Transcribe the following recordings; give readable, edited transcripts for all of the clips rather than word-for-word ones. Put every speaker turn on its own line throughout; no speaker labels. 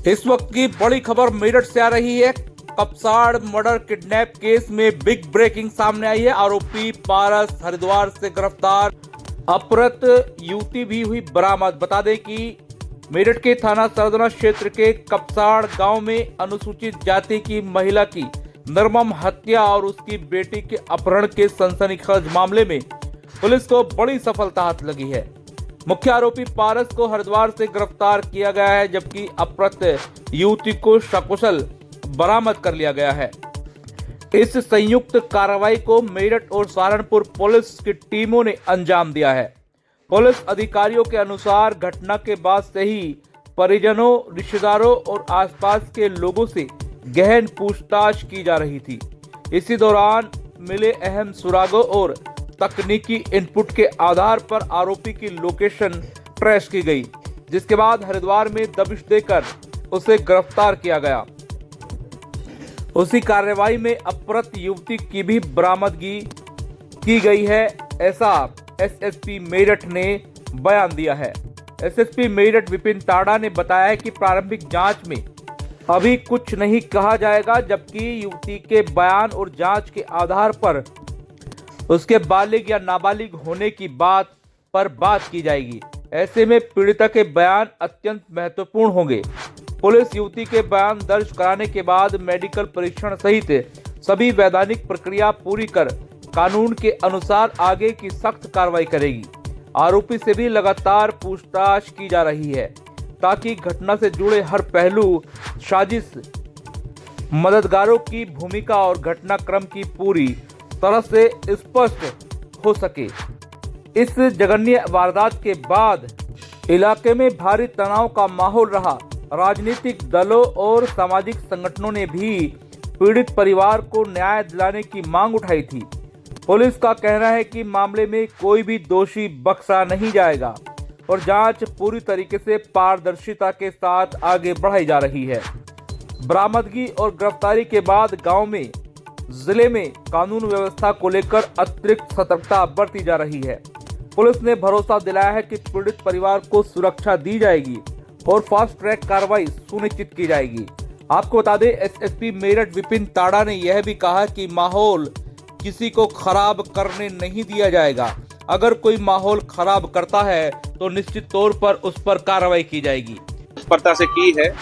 इस वक्त की बड़ी खबर मेरठ से आ रही है। कपसाड़ मर्डर किडनैप केस में बिग ब्रेकिंग सामने आई है। आरोपी पारस हरिद्वार से गिरफ्तार, अपहृत युवती भी हुई बरामद। बता दें कि मेरठ के थाना सरदना क्षेत्र के कपसाड़ गांव में अनुसूचित जाति की महिला की निर्मम हत्या और उसकी बेटी के अपहरण के सनसनीखेज मामले में पुलिस को बड़ी सफलता हाथ लगी है। मुख्य आरोपी पारस को हरिद्वार से गिरफ्तार किया गया है, जबकि अपहृत युवती को सकुशल बरामद कर लिया गया है। इस संयुक्त कार्रवाई को मेरठ और सहारनपुर पुलिस की टीमों ने अंजाम दिया है। पुलिस अधिकारियों के अनुसार घटना के बाद से ही परिजनों, रिश्तेदारों और आसपास के लोगों से गहन पूछताछ की जा रही थी। इसी दौरान मिले अहम सुरागों और तकनीकी इनपुट के आधार पर आरोपी की लोकेशन ट्रेस की गई, जिसके बाद हरिद्वार में दबिश देकर उसे गिरफ्तार किया गया। उसी कार्रवाई में अपहृत युवती की भी बरामदगी की गई है, ऐसा एसएसपी मेरठ ने बयान दिया है। एसएसपी मेरठ विपिन टाड़ा ने बताया है कि प्रारंभिक जांच में अभी कुछ नहीं कहा जाएगा, जबकि युवती के बयान और जांच के आधार पर उसके बालिग या नाबालिग होने की बात पर बात की जाएगी। ऐसे में पीड़िता के बयान अत्यंत महत्वपूर्ण होंगे। पुलिस युवती के बयान दर्ज कराने के बाद मेडिकल परीक्षण सहित सभी वैधानिक प्रक्रिया पूरी कर कानून के अनुसार आगे की सख्त कार्रवाई करेगी। आरोपी से भी लगातार पूछताछ की जा रही है, ताकि घटना से जुड़े हर पहलू, साजिश, मददगारों की भूमिका और घटनाक्रम की पूरी तरह से स्पष्ट हो सके। इस जघन्य वारदात के बाद इलाके में भारी तनाव का माहौल रहा। राजनीतिक दलों और सामाजिक संगठनों ने भी पीड़ित परिवार को न्याय दिलाने की मांग उठाई थी। पुलिस का कहना है कि मामले में कोई भी दोषी बख्शा नहीं जाएगा और जांच पूरी तरीके से पारदर्शिता के साथ आगे बढ़ाई जा रही है। बरामदगी और गिरफ्तारी के बाद गांव में, जिले में कानून व्यवस्था को लेकर अतिरिक्त सतर्कता बरती जा रही है। पुलिस ने भरोसा दिलाया है कि पीड़ित परिवार को सुरक्षा दी जाएगी और फास्ट ट्रैक कार्रवाई सुनिश्चित की जाएगी। आपको बता दें, एसएसपी मेरठ विपिन टाड़ा ने यह भी कहा कि माहौल किसी को खराब करने नहीं दिया जाएगा। अगर कोई माहौल खराब करता है तो निश्चित तौर पर उस पर कार्रवाई की जाएगी।
तत्परता से की है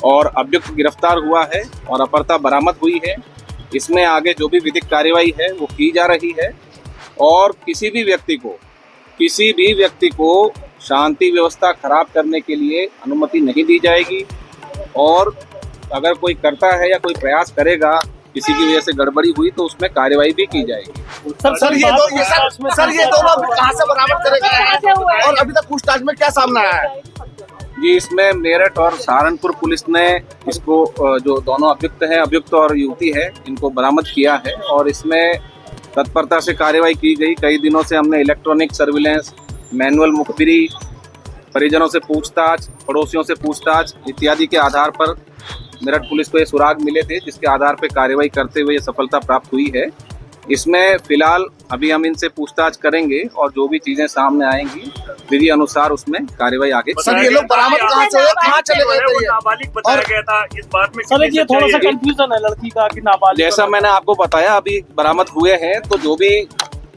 और अभियुक्त गिरफ्तार हुआ है और अपहृता बरामद हुई है। इसमें आगे जो भी विधिक कार्यवाही है वो की जा रही है और किसी भी व्यक्ति को शांति व्यवस्था खराब करने के लिए अनुमति नहीं दी जाएगी और अगर कोई करता है या कोई प्रयास करेगा, किसी की वजह से गड़बड़ी हुई तो उसमें कार्यवाही भी की जाएगी।
सर ये दोनों कहां से बरामद करे गए हैं और अभी तक पूछताछ में क्या सामने आया है?
जी, इसमें मेरठ और सहारनपुर पुलिस ने इसको, जो दोनों अभियुक्त और युवती है, इनको बरामद किया है और इसमें तत्परता से कार्रवाई की गई। कई दिनों से हमने इलेक्ट्रॉनिक सर्विलेंस, मैनुअल मुखबिरी, परिजनों से पूछताछ, पड़ोसियों से पूछताछ इत्यादि के आधार पर मेरठ पुलिस को ये सुराग मिले थे, जिसके आधार पर कार्रवाई करते हुए ये सफलता प्राप्त हुई है। इसमें फिलहाल अभी हम इनसे पूछताछ करेंगे और जो भी चीजें सामने आएंगी विधि अनुसार उसमें कार्रवाई आगे।
सर ये लोग बरामद कहां से, कहां चले गए थे?
नाबालिग बताया गया था। इस बात में
सर ये थोड़ा सा कंफ्यूजन है लड़की का कि नाबालिग।
जैसा मैंने आपको बताया, अभी बरामद हुए हैं, तो जो भी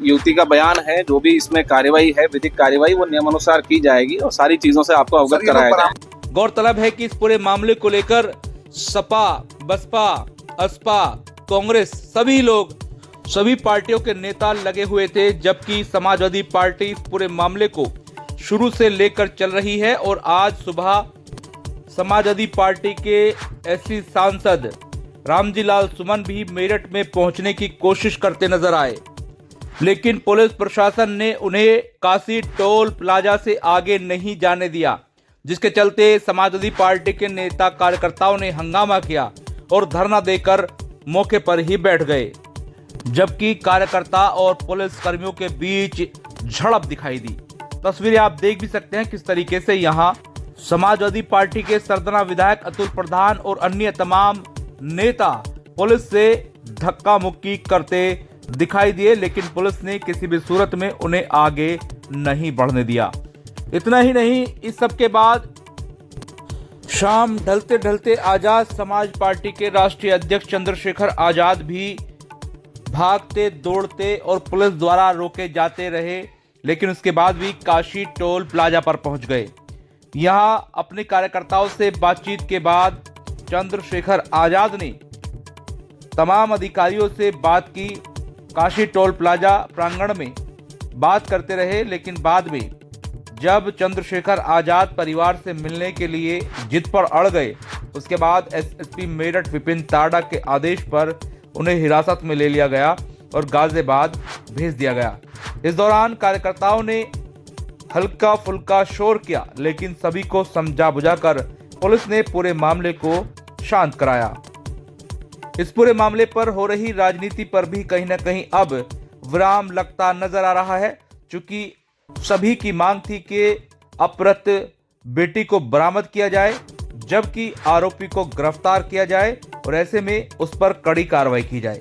युवती का बयान है, जो भी इसमें कार्रवाई है, विधिक कार्रवाई, वो नियमानुसार की जाएगी और सारी चीजों से आपको अवगत कराया जाएगा।
गौरतलब है कि इस पूरे मामले को लेकर सपा, बसपा, असपा, कांग्रेस, सभी पार्टियों के नेता लगे हुए थे, जबकि समाजवादी पार्टी इस पूरे मामले को शुरू से लेकर चल रही है। और आज सुबह समाजवादी पार्टी के एससी सांसद रामजी लाल सुमन भी मेरठ में पहुंचने की कोशिश करते नजर आए, लेकिन पुलिस प्रशासन ने उन्हें काशी टोल प्लाजा से आगे नहीं जाने दिया, जिसके चलते समाजवादी पार्टी के नेता कार्यकर्ताओं ने हंगामा किया और धरना देकर मौके पर ही बैठ गए, जबकि कार्यकर्ता और पुलिस कर्मियों के बीच झड़प दिखाई दी। तस्वीरें आप देख भी सकते हैं किस तरीके से यहां समाजवादी पार्टी के सरदना विधायक अतुल प्रधान और अन्य तमाम नेता पुलिस से धक्का मुक्की करते दिखाई दिए, लेकिन पुलिस ने किसी भी सूरत में उन्हें आगे नहीं बढ़ने दिया। इतना ही नहीं, इस सब के बाद शाम ढलते ढलते आजाद समाज पार्टी के राष्ट्रीय अध्यक्ष चंद्रशेखर आजाद भी भागते दौड़ते और पुलिस द्वारा रोके जाते रहे, लेकिन उसके बाद भी काशी टोल प्लाजा पर पहुंच गए। यहां अपने कार्यकर्ताओं से बातचीत के बाद चंद्रशेखर आजाद ने तमाम अधिकारियों से बात की। काशी टोल प्लाजा प्रांगण में बात करते रहे, लेकिन बाद में जब चंद्रशेखर आजाद परिवार से मिलने के लिए जिद पर अड़ गए, उसके बाद एसएसपी मेरठ विपिन ताड़ा के आदेश पर उन्हें हिरासत में ले लिया गया और गाजियाबाद भेज दिया गया। इस दौरान कार्यकर्ताओं ने हल्का फुल्का शोर किया, लेकिन सभी को समझा बुझाकर पुलिस ने पूरे मामले को शांत कराया। इस पूरे मामले पर हो रही राजनीति पर भी कहीं न कहीं अब विराम लगता नजर आ रहा है, क्योंकि सभी की मांग थी कि अपहृत बेटी को बरामद किया जाए, जबकि आरोपी को गिरफ्तार किया जाए और ऐसे में उस पर कड़ी कार्रवाई की जाए।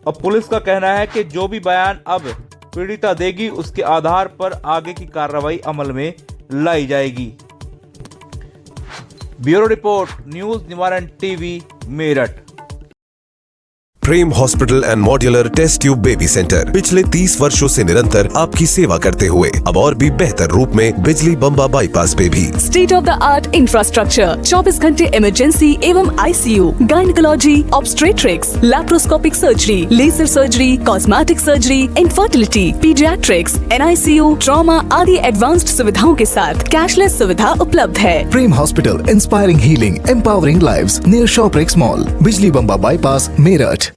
अब पुलिस का कहना है कि जो भी बयान अब पीड़िता देगी, उसके आधार पर आगे की कार्रवाई अमल में लाई जाएगी। Bureau report, news Nivaran TV, Meerut.
Prem hospital and modular test tube baby centre पिछले 30 वर्षों से निरंतर आपकी सेवा करते हुए अब और भी बेहतर रूप में बिजली बम्बा बाईपास पे भी
state of the art infrastructure, 24 घंटे इमरजेंसी एवं ICU, gynaecology, obstetrics, laparoscopic surgery, laser surgery, cosmetic surgery, infertility, paediatrics, NICU, trauma आदि एडवांस्ड सुविधाओं के साथ कैशलेस सुविधा उपलब्ध है।
Prem hospital, inspiring healing, empowering lives, near Shoprex mall, Bijli Bamba bypass, Meerut.